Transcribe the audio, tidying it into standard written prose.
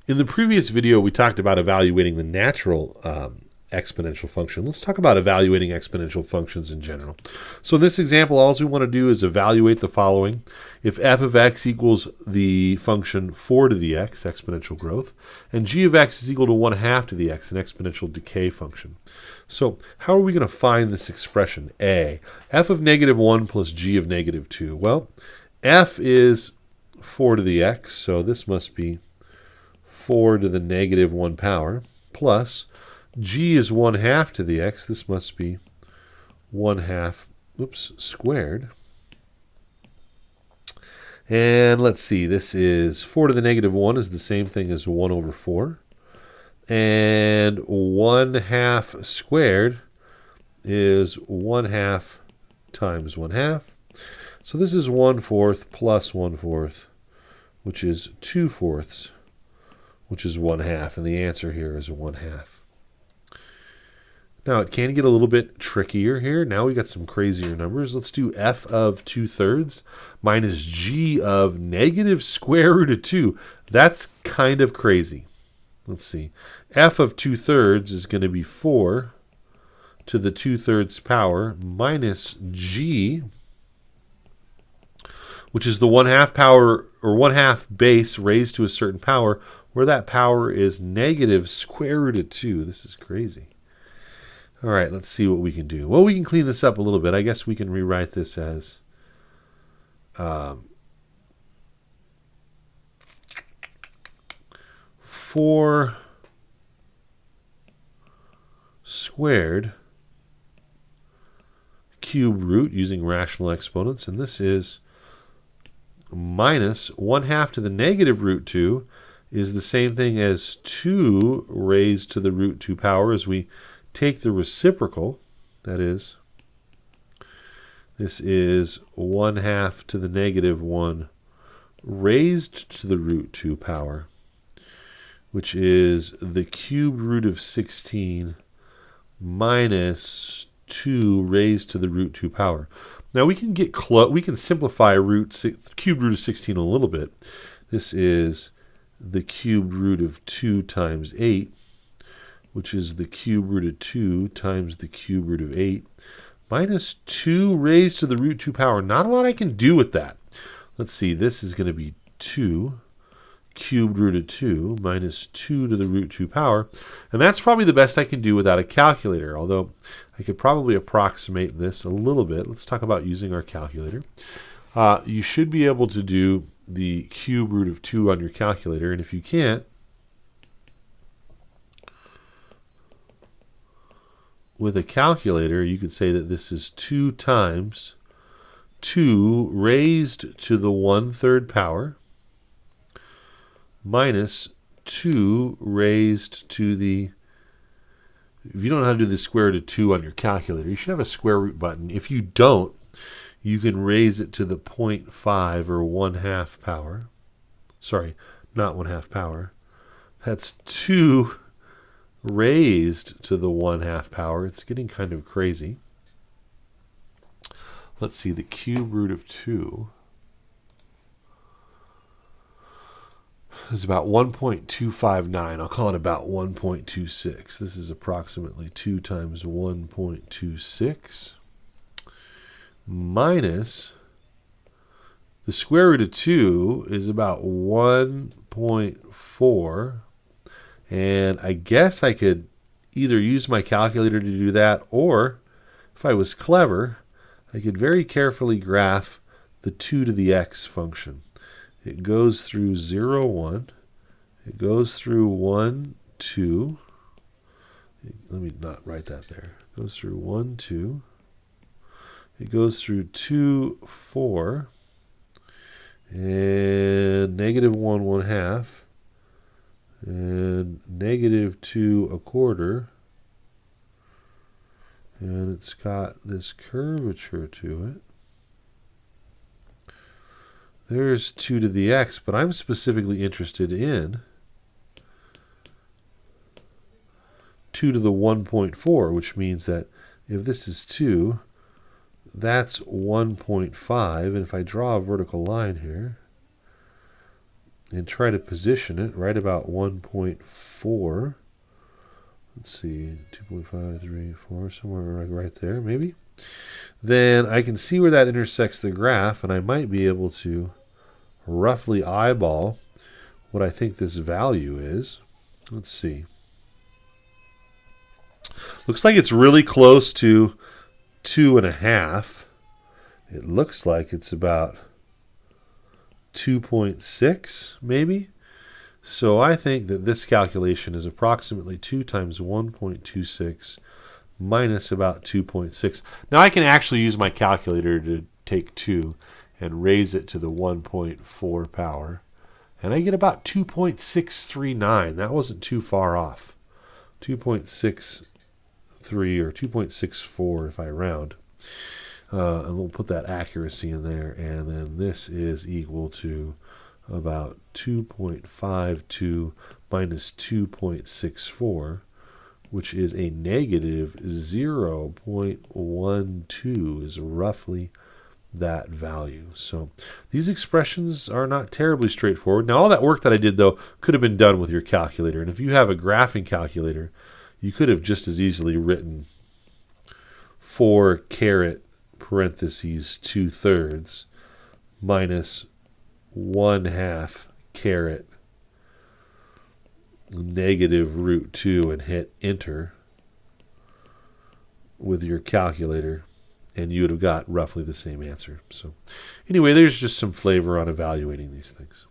In the previous video, we talked about evaluating the natural exponential function. Let's talk about evaluating exponential functions in general. So in this example, all we want to do is evaluate the following. If f of x equals the function 4 to the x, exponential growth, and g of x is equal to 1/2 to the x, an exponential decay function. So how are we going to find this expression? A, f of -1 plus g of -2. Well, f is 4 to the x, so this must be 4 to the -1 power, plus g is 1/2 to the x. This must be 1/2 squared. And let's see, this is 4 to the -1 is the same thing as 1/4. And 1/2 squared is 1/2 times 1/2. So this is 1/4 plus 1/4, which is 2/4, which is 1/2. And the answer here is 1/2. Now, it can get a little bit trickier here. Now we got some crazier numbers. Let's do f of 2/3 minus g of -√2. That's kind of crazy. Let's see. F of 2/3 is going to be 4 to the 2/3 power minus g, which is the 1/2 power or 1/2 base raised to a certain power, where that power is -√2. This is crazy. All right, let's see what we can do. Well, we can clean this up a little bit. I guess we can rewrite this as 4 squared cube root using rational exponents, and this is minus 1/2 to the -√2 is the same thing as 2 raised to the √2 power as we take the reciprocal. That is, this is 1/2 to the -1 raised to the √2 power, which is the cube root of 16 minus 2 raised to the √2 power. Now we can get we can simplify cube root of 16 a little bit. This is the cube root of 2 times 8, which is the cube root of 2 times the cube root of 8, minus 2 raised to the √2 power. Not a lot I can do with that. Let's see, this is going to be 2 cubed root of 2 minus 2 to the √2 power. And that's probably the best I can do without a calculator, although I could probably approximate this a little bit. Let's talk about using our calculator. You should be able to do the cube root of 2 on your calculator, and if you can't, with a calculator, you could say that this is 2 times 2 raised to the 1/3 power minus 2 raised to the, if you don't know how to do the square root of 2 on your calculator, you should have a square root button. If you don't, you can raise it to the 0.5 or 1/2 power. Sorry, not 1/2 power. That's 2 raised to the 1/2 power. It's getting kind of crazy. Let's see, the cube root of 2 is about 1.259. I'll call it about 1.26. This is approximately 2 times 1.26 minus the square root of 2 is about 1.4. And I guess I could either use my calculator to do that, or if I was clever, I could very carefully graph the 2 to the x function. It goes through 0, 1. It goes through 1, 2. Let me not write that there. It goes through 1, 2. It goes through 2, 4. And -1, 1/2. And -2, 1/4. And it's got this curvature to it. There's 2 to the x, but I'm specifically interested in 2 to the 1.4, which means that if this is 2, that's 1.5. And if I draw a vertical line here, and try to position it right about 1.4. Let's see, 2.5, 3, 4, somewhere right there, maybe. Then I can see where that intersects the graph, and I might be able to roughly eyeball what I think this value is. Let's see. Looks like it's really close to 2.5. It looks like it's about 2.6, maybe. So I think that this calculation is approximately 2 times 1.26 minus about 2.6. Now I can actually use my calculator to take 2 and raise it to the 1.4 power. And I get about 2.639. That wasn't too far off. 2.63 or 2.64 if I round. And we'll put that accuracy in there. And then this is equal to about 2.52 minus 2.64, which is a negative 0.12 is roughly that value. So these expressions are not terribly straightforward. Now all that work that I did though could have been done with your calculator. And if you have a graphing calculator, you could have just as easily written 4 caret parentheses 2/3 minus 1/2 caret negative root 2 and hit enter with your calculator, and you would have got roughly the same answer. So anyway, there's just some flavor on evaluating these things.